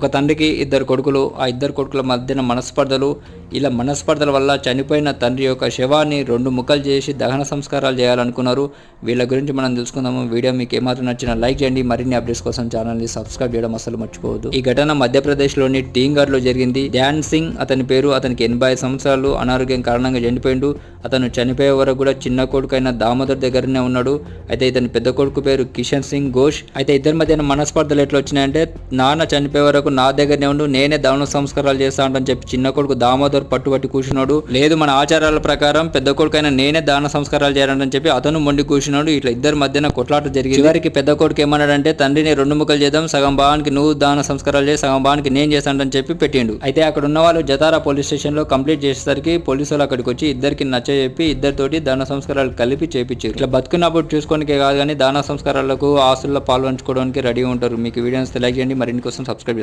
ఒక తండ్రికి ఇద్దరు కొడుకులు, ఆ ఇద్దరు కొడుకుల మధ్యన మనస్పర్ధలు, ఇలా మనస్పర్ధల వల్ల చనిపోయిన తండ్రి యొక్క శవాన్ని 2 ముక్కలు చేసి దహన సంస్కారాలు చేయాలనుకున్నారు. వీళ్ళ గురించి మనం తెలుసుకుందాము. వీడియో మీకు ఏమాత్రం నచ్చినా లైక్ చేయండి. మరిన్ని అప్డేట్స్ కోసం ఛానల్ని సబ్స్క్రైబ్ చేయడం అసలు మర్చిపోవద్దు. ఈ ఘటన మధ్యప్రదేశ్లోని టీంగర్లో జరిగింది. ధ్యాన్ సింగ్ అతని పేరు. అతనికి 85 సంవత్సరాలు. అనారోగ్యం కారణంగా చనిపోయిండు. అతను చనిపోయే వరకు కూడా చిన్న కొడుకు అయిన దామోదర్ దగ్గరనే ఉన్నాడు. అయితే ఇతని పెద్ద కొడుకు పేరు కిషన్ సింగ్ ఘోష్. అయితే ఇద్దరి మధ్యన మనస్పర్ధలు ఎట్లా వచ్చినాయంటే, నాన్న చనిపోయే వరకు నా దగ్గరనే ఉండు, నేనే దహన సంస్కారాలు చేస్తా అని చెప్పి చిన్న కొడుకు దామోదర్ పట్టుబట్టి కూర్చున్నాడు. లేదు, మన ఆచారాల ప్రకారం పెద్ద కొడుకు అయినా నేనే దహన సంస్కారాలు చేయాలని చెప్పి అతను మొండి కూర్చున్నాడు. ఇట్లా ఇద్దరి మధ్యన కొట్లాట జరిగింది. చివరికి పెద్ద కొడుకు ఏమన్నాడంటే, తండ్రిని 2 ముక్కలు చేద్దాం, సగం భాగానికి నువ్వు దహన సంస్కారాలు చేసి సగం భాగానికి నేను చేస్తానని చెప్పి పెట్టిండు. అయితే అక్కడ ఉన్న వాళ్ళు జతారా పోలీస్ స్టేషన్ లో కంప్లీట్ చేసేసరికి పోలీసులు అక్కడికి వచ్చి ఇద్దరికి నచ్చజెప్పి ఇద్దరితోటి దహన సంస్కారాలు కలిపి చేపించారు. ఇట్లా బతుకున్నప్పుడు చూసుకోవడానికి కాదు కానీ దహన సంస్కారాలకు ఆస్తుల్లో పాల్పంచుకోవడానికి రెడీ ఉంటారు. మీకు వీడియోస్ లైక్ చేయండి. మరిన్ని కోసం సబ్స్క్రైబ్ చేసుకోండి.